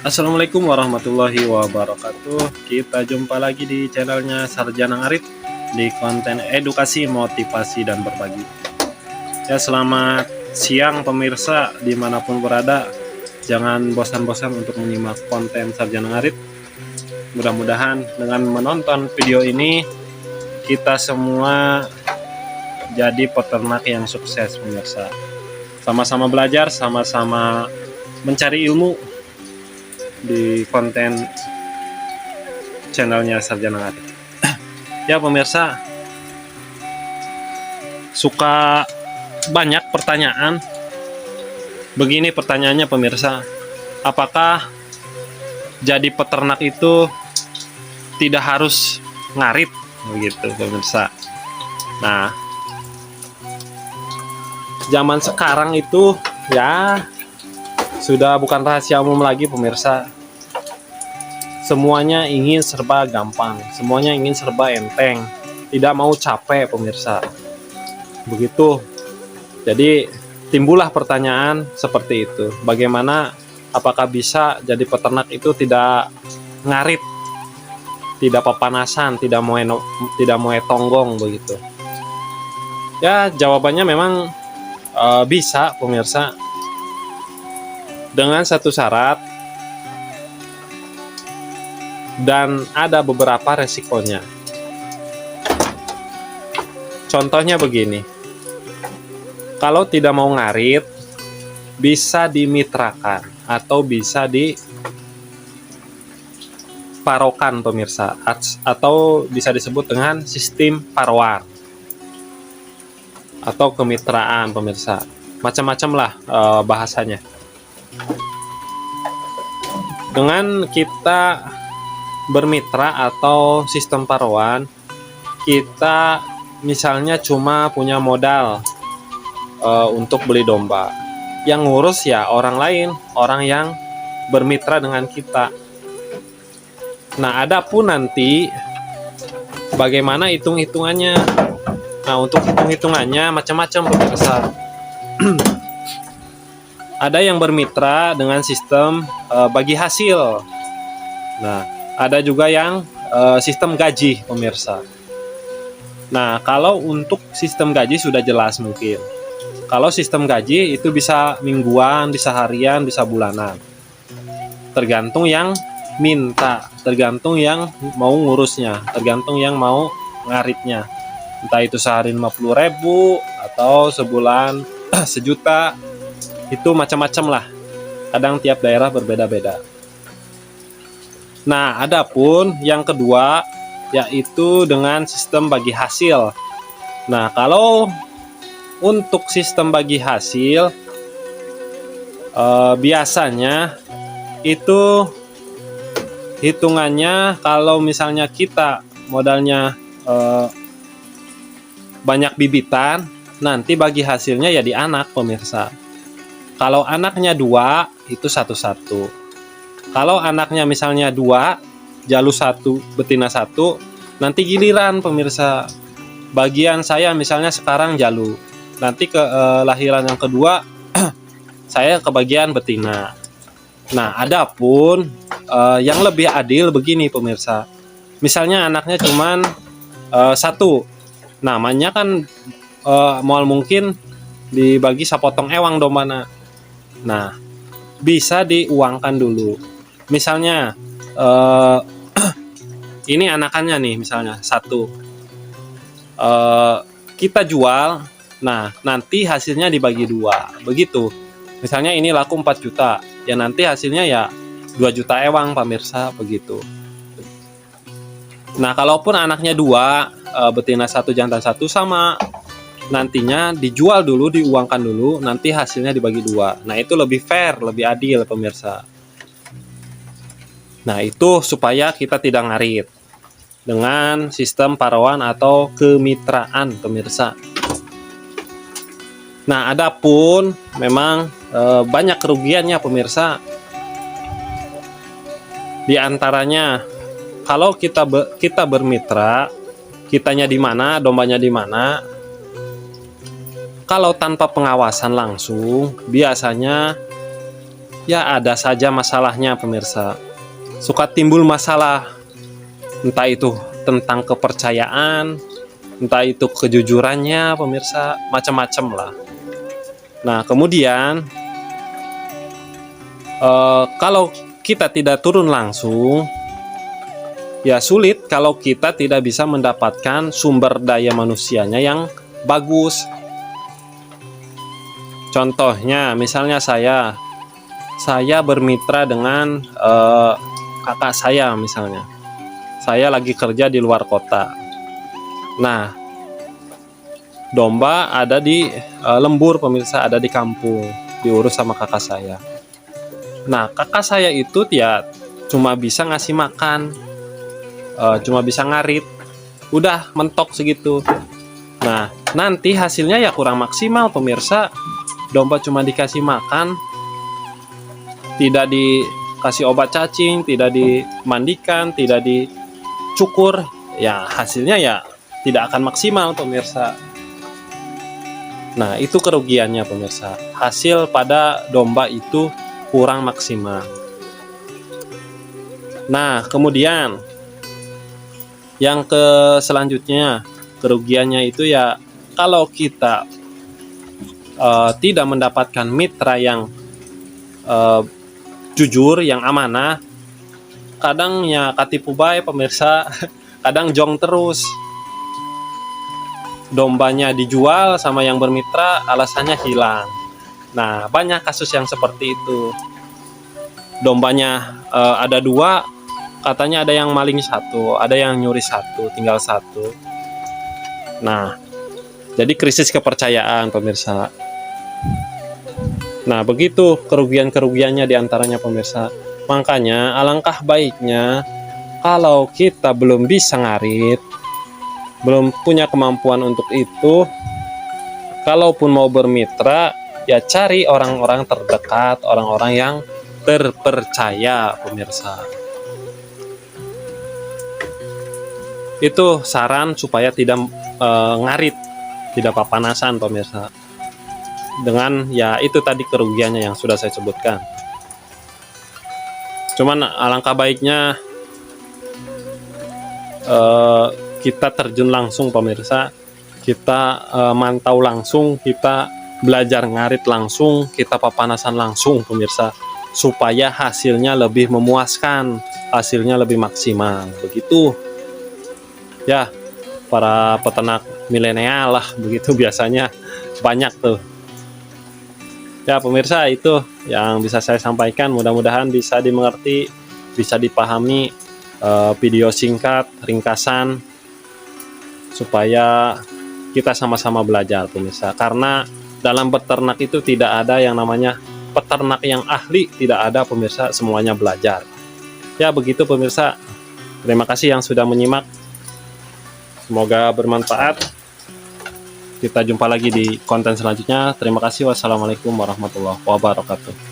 Assalamualaikum warahmatullahi wabarakatuh. Kita jumpa lagi di channelnya Sarjana Arif di konten edukasi, motivasi, dan berbagi. Ya, selamat siang pemirsa dimanapun berada. Jangan bosan-bosan untuk menyimak konten Sarjana Arif. Mudah-mudahan dengan menonton video ini kita semua jadi peternak yang sukses pemirsa. Sama-sama belajar, sama-sama mencari ilmu di konten channelnya Sarjana Arif. Ya pemirsa, suka banyak pertanyaan. Begini pertanyaannya pemirsa, apakah jadi peternak itu tidak harus ngarit begitu pemirsa? Nah, zaman sekarang itu ya sudah bukan rahasia umum lagi pemirsa. Semuanya ingin serba gampang, semuanya ingin serba enteng, tidak mau capek pemirsa. Begitu. Jadi timbullah pertanyaan seperti itu. Bagaimana, apakah bisa jadi peternak itu tidak ngarit, tidak papanasan, tidak mau tonggong begitu? Ya, jawabannya memang bisa pemirsa. Dengan satu syarat, dan ada beberapa resikonya. Contohnya begini, kalau tidak mau ngarit, bisa dimitrakan atau bisa diparokan pemirsa, atau bisa disebut dengan sistem paruan atau kemitraan pemirsa. Macam-macam lah bahasanya. Dengan kita bermitra atau sistem paruan, kita misalnya cuma punya modal untuk beli domba. Yang ngurus ya orang lain, orang yang bermitra dengan kita. Nah, adapun nanti bagaimana hitung-hitungannya. Nah, untuk hitung-hitungannya macam-macam pemirsa. Ada yang bermitra dengan sistem bagi hasil. Nah, ada juga yang sistem gaji pemirsa. Nah, kalau untuk sistem gaji sudah jelas mungkin. Kalau sistem gaji itu bisa mingguan, bisa harian, bisa bulanan. Tergantung yang minta, tergantung yang mau ngurusnya, tergantung yang mau ngaritnya. Entah itu sehari 50.000 atau sebulan 1 juta. Itu macam-macam lah. Kadang tiap daerah berbeda-beda. Nah, adapun yang kedua yaitu dengan sistem bagi hasil. Nah, kalau untuk sistem bagi hasil biasanya itu hitungannya kalau misalnya kita modalnya banyak bibitan, nanti bagi hasilnya ya di anak pemirsa. Kalau anaknya 2 itu 1-1. Kalau anaknya misalnya 2, jalu 1, betina 1, nanti giliran pemirsa. Bagian saya misalnya sekarang jalu, nanti ke lahiran yang kedua saya kebagian betina. Nah, adapun yang lebih adil begini pemirsa. Misalnya anaknya cuman 1, namanya kan mal mungkin dibagi sapotong ewang dombana. Nah, bisa diuangkan dulu. Misalnya ini anakannya nih misalnya 1, kita jual. Nah, nanti hasilnya dibagi 2 begitu. Misalnya ini laku 4 juta, ya nanti hasilnya ya 2 juta ewang pemirsa begitu. Nah, kalaupun anaknya 2, betina 1 jantan 1 sama, nantinya dijual dulu, diuangkan dulu, nanti hasilnya dibagi 2. Nah, itu lebih fair, lebih adil pemirsa. Nah, itu supaya kita tidak ngarit dengan sistem paruan atau kemitraan pemirsa. Nah, adapun memang banyak kerugiannya pemirsa. Di antaranya kalau kita bermitra, kitanya di mana, dombanya di mana. Kalau tanpa pengawasan langsung, biasanya ya ada saja masalahnya pemirsa. Suka timbul masalah, entah itu tentang kepercayaan, entah itu kejujurannya pemirsa, macam-macam lah. Nah kemudian kalau kita tidak turun langsung, ya sulit kalau kita tidak bisa mendapatkan sumber daya manusianya yang bagus. Contohnya misalnya saya bermitra dengan kakak saya misalnya. Saya lagi kerja di luar kota. Nah, domba ada di lembur pemirsa, ada di kampung, diurus sama kakak saya. Nah, kakak saya itu ya cuma bisa ngasih makan, cuma bisa ngarit, udah mentok segitu. Nah, nanti hasilnya ya kurang maksimal pemirsa. Domba cuma dikasih makan, tidak dikasih obat cacing, tidak dimandikan, tidak dicukur, ya hasilnya ya tidak akan maksimal pemirsa. Nah itu kerugiannya pemirsa, hasil pada domba itu kurang maksimal. Nah kemudian yang selanjutnya kerugiannya itu ya kalau kita tidak mendapatkan mitra yang jujur, yang amanah, kadang ya katipu bae pemirsa, kadang jong terus. Dombanya dijual sama yang bermitra, alasannya hilang. Nah banyak kasus yang seperti itu. Dombanya ada 2, katanya ada yang maling 1, ada yang nyuri 1, tinggal 1. Nah jadi krisis kepercayaan pemirsa. Nah begitu kerugian-kerugiannya diantaranya pemirsa. Makanya alangkah baiknya kalau kita belum bisa ngarit, belum punya kemampuan untuk itu, kalaupun mau bermitra ya cari orang-orang terdekat, orang-orang yang terpercaya pemirsa. Itu saran supaya tidak ngarit, tidak papanasan pemirsa. Dengan ya itu tadi kerugiannya yang sudah saya sebutkan. Cuman alangkah baiknya kita terjun langsung pemirsa, kita mantau langsung, kita belajar ngarit langsung, kita papanasan langsung pemirsa, supaya hasilnya lebih memuaskan, hasilnya lebih maksimal. Begitu ya para peternak milenial lah, begitu biasanya banyak tuh. Ya pemirsa, itu yang bisa saya sampaikan, mudah-mudahan bisa dimengerti, bisa dipahami. Video singkat, ringkasan, supaya kita sama-sama belajar pemirsa. Karena dalam peternak itu tidak ada yang namanya peternak yang ahli, tidak ada pemirsa, semuanya belajar. Ya begitu pemirsa, terima kasih yang sudah menyimak, semoga bermanfaat. Kita jumpa lagi di konten selanjutnya. Terima kasih. Wassalamualaikum warahmatullahi wabarakatuh.